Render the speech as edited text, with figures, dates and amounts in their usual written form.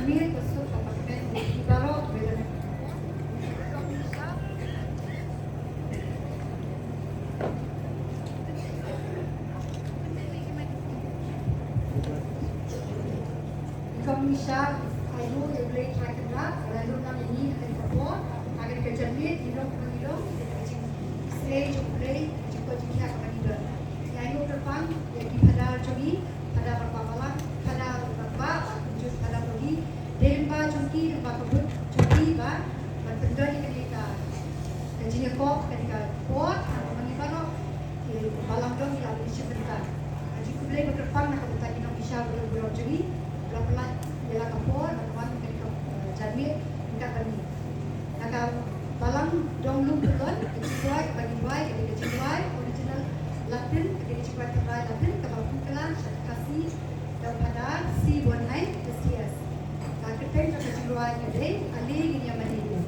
Jamil besok apartemen di Barok beda. Misha, I know they play track and rap, but I don't know the need and support. I can get Jamil, you know, stage of play, you got to have a leader. I know the fun, the Pada Jogi, Pada Papa, Pada Papa, just Pada Bogi, Demba Jogi, Bakabut, Jogi, but the dirty Kanika, the Junior Pop, Kanika Port, and Manipano, Balamdong, the Shipenta. And you could play with the fun, like you know, Misha, Jogi. Pelan-pelan dia kapur, teman-teman mereka Jamil dekat kami. Nak balang dong lu belon, kecuali bagi buai, ketika kecuali original Latin, ketika kecuali terbaik Latin, kalau bukan kasih daripada C19 STS. Kalau kita kecuali ada, ali ini yang mana ini.